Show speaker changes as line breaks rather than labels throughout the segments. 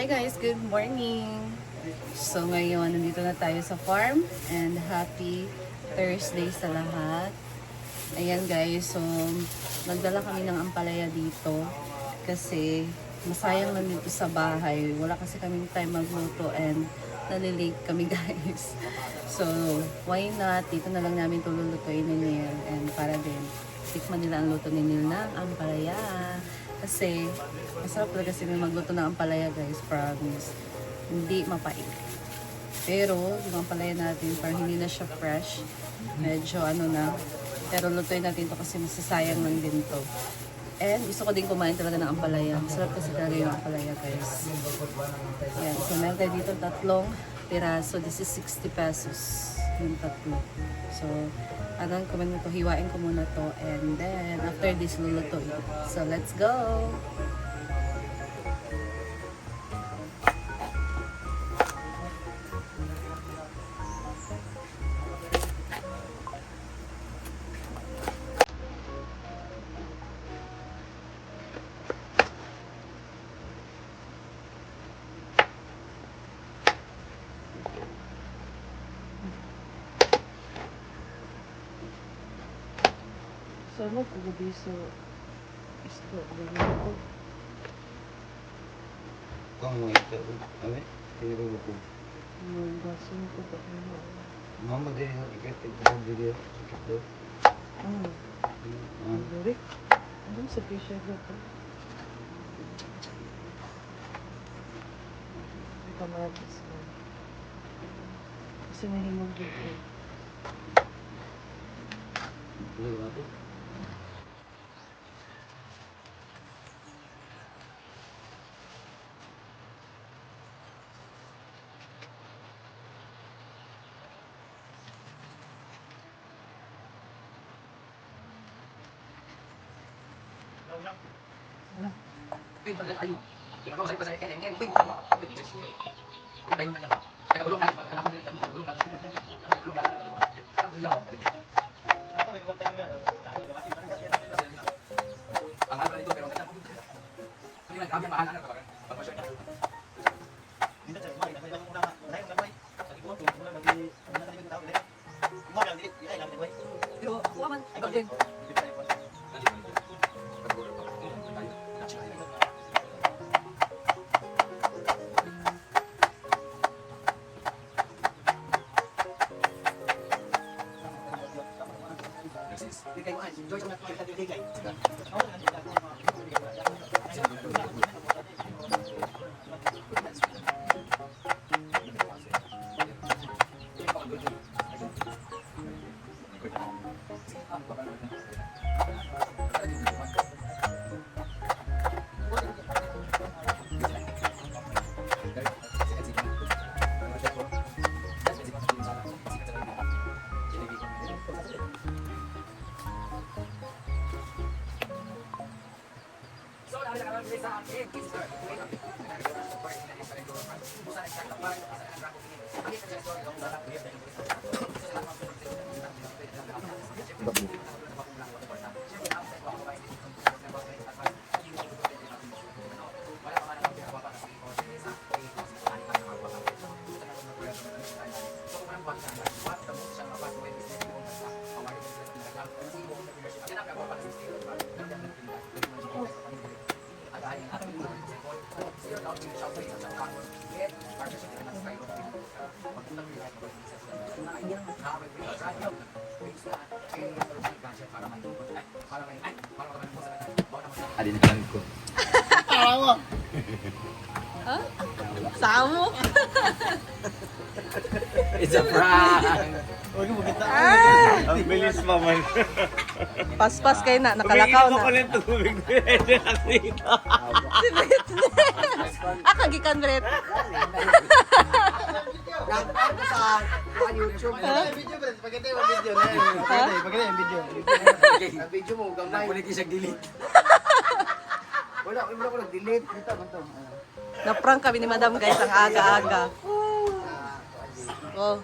Hi guys, good morning! So ngayon, nandito na tayo sa farm and happy Thursday sa lahat. Ayan guys, so nagdala kami ng ampalaya dito kasi masayang lang dito sa bahay. Wala kasi kaming time magluto and nalilate kami guys. So why not, dito na lang namin tululutuin ni Neil and para din tikman nila ang luto ni Neil ng ampalaya. Kasi masarap talaga kasi may magluto ng ampalaya guys, promise. Hindi mapait. Pero yung ampalaya natin parang hindi na siya fresh. Medyo ano na. Pero lutuin natin to kasi masasayang lang din to. And gusto ko din kumain talaga ng ampalaya. Masarap kasi talaga yung ampalaya guys. Yan. So meron tayo dito tatlong piraso. This is 60 pesos. Yung tatlo. So anong kumain mo to, hiwain ko muna to. And then after this lulutuin. So let's go! Sana kagabi sa isto, ganyan ko.
Kung mo ito, ano eh? Tinuro ko.
Basin ko ba ano?
Mama din yung ikat, ito video. Ito.
Direk? Anong sa facial ko to? Kamatis ko. Kasi nahimog dito.
Ano ba ito? Adinhan ko.
Tawa mo! Ha? Samo?
It's a prank! Ang bilis pa man.
Paspas kayo na, nakalakaw na.
Umingi ko tubig dito.
Si Brett. Kagikan Brett.
Sa YouTube. Video ba? Pagkita yung video na yun. Pagkita yung video. Ang video mo, gamay.
Nakulit isang delete.
Wala ko nag-delete. Dito, ganito.
Na-prank kami ni Madam guys ang aga-aga. Oh.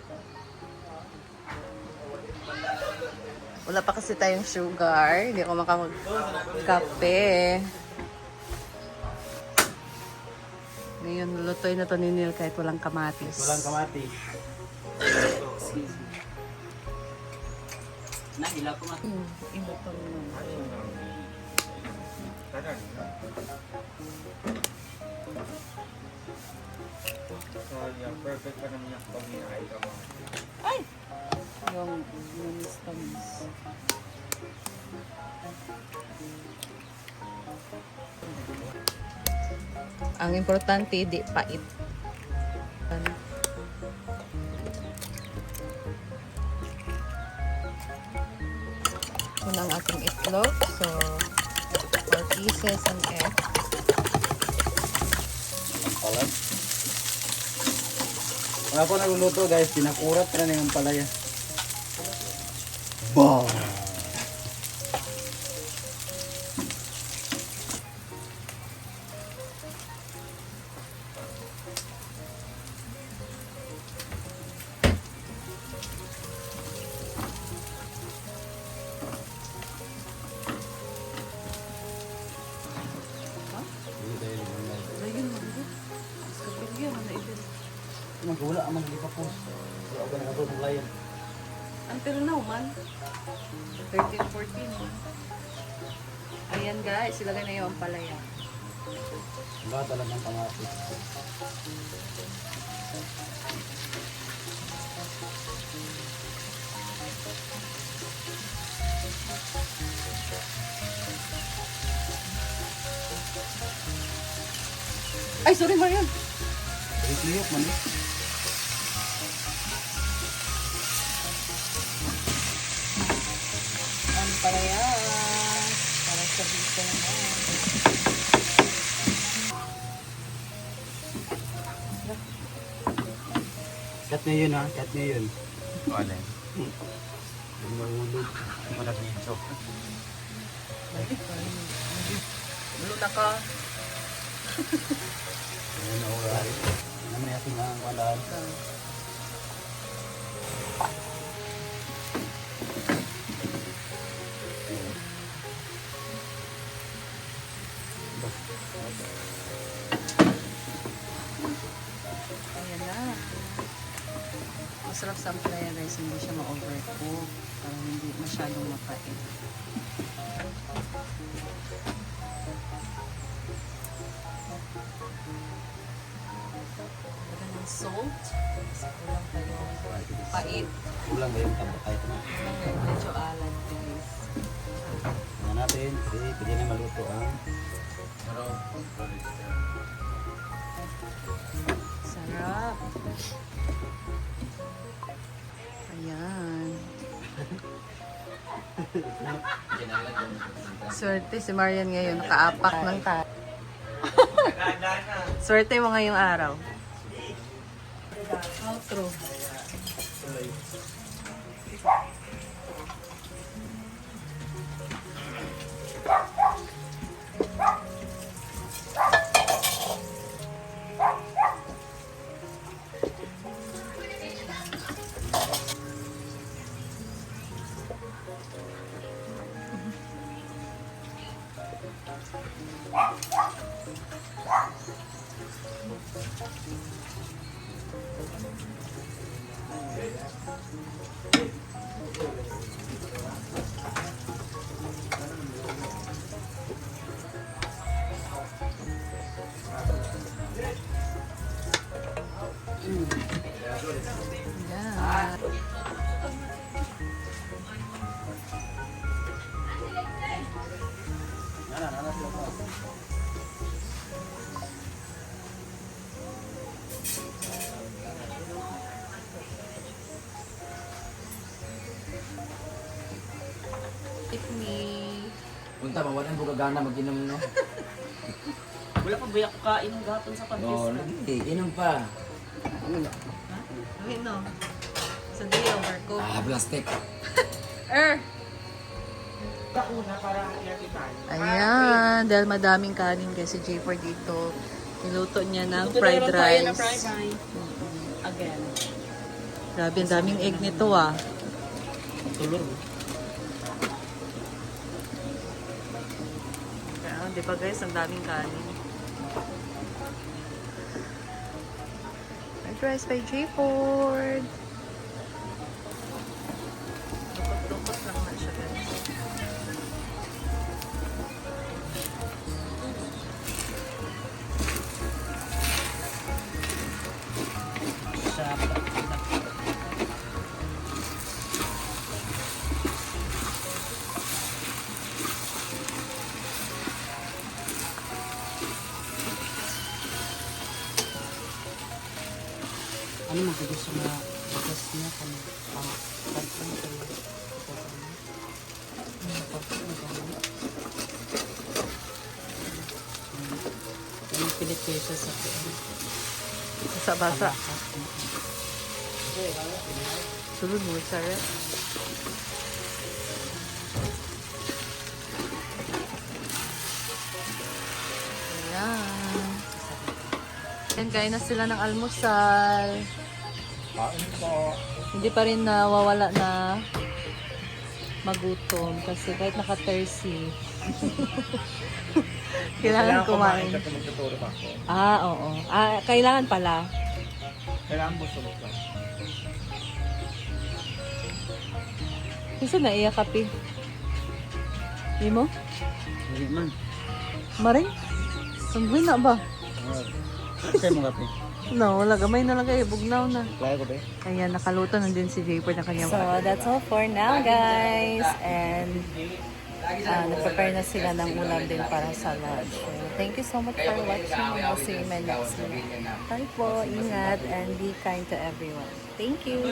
Wala pa kasi tayong sugar. Hindi ako makamag-kape. Ngayon, lutoy na to ni Neil kahit walang kamatis.
Walang kamati.
Nahilaw ko nga.
Iba pa naman.
Perfect pa naman yung pag-inaay ka mo.
Ay! Yung tamis. Ang importante, di pait. Ito na ang ating itlog. So, 4 pieces ang egg.
Palat. Wala po nagluluto guys, pinakurat na na yung palaya. Bah!
Ayun mo. Kapilya, ano ito?
Magwala ang mga po. Wala ko na ako ng layan.
Until now man. 13, 14 man. Ayan guys, ilagay na yung palaya.
Wala talagang kamati.
Ay, sorry Marian.
Liyok man eh.
Ang palaya. Para sa bisa naman.
Cut niya yun ha, cut niya yun.
Wala.
Yung mahulog.
Wala video.
Ulo na ka.
Ayun na wala. Naman natin ang walaan.
Ayan na. Masarap sa palaya guys, hindi siya ma-overcook. Para hindi masyadong mapait. Lagyan ng salt. Kasi kulang pa yung pait.
Kulang ba yung tabakay ito na?
Kulang yung medyo alat guys.
Tingnan natin, pwede na maluto ang
Sarap. Ayan. Swerte si Marian ngayon, nakaapak ng tayo. Swerte mo ngayong araw. Outro. Ayan. With me.
Punta, mawalan ko gagana mag-inom, no?
Wala pa ba kain ng gapon sa
Oo, hindi. Inom pa.
Wait, no. Sa day overcook.
Plastic.
Ayan, dahil madaming kanin kasi J4 dito. Niluto niya ng fried rice.
Again.
Grabe, ang daming egg nito ah.
tulog.
Kaya, di ba guys, ang daming kanin. dress by J. Ford. Lukot-lukot lang na siya, guys.
Ano magiging sa mga bukas niya kung pagpapang kayo? Ang pilit kayo sa sakyan.
Basa-basa. Sulod mo, Sarah. Ayan. Ayan, kain na sila ng almusal. Hindi pa rin nawawala na magutom kasi kahit naka-30 kailangan kumain.
Magtuturo pa ako.
Oo. Kailangan pala.
Kailangan busog ka.
Kasi naiyak kape. Hindi mo?
Hindi man.
Maring? Sangguin na ba?
Kasi mo kape.
No, wala. Gamay na lang kayo. Bugnaw na.
Kaya ko ba?
Ayan, nakaluto na din si Jayford ng kanyang. So, that's all for now, guys. And nag-prepare na sila ng ulam din para sa lunch. So, thank you so much for watching. I'll see you in my next vlog. Bye po. Ingat and be kind to everyone. Thank you.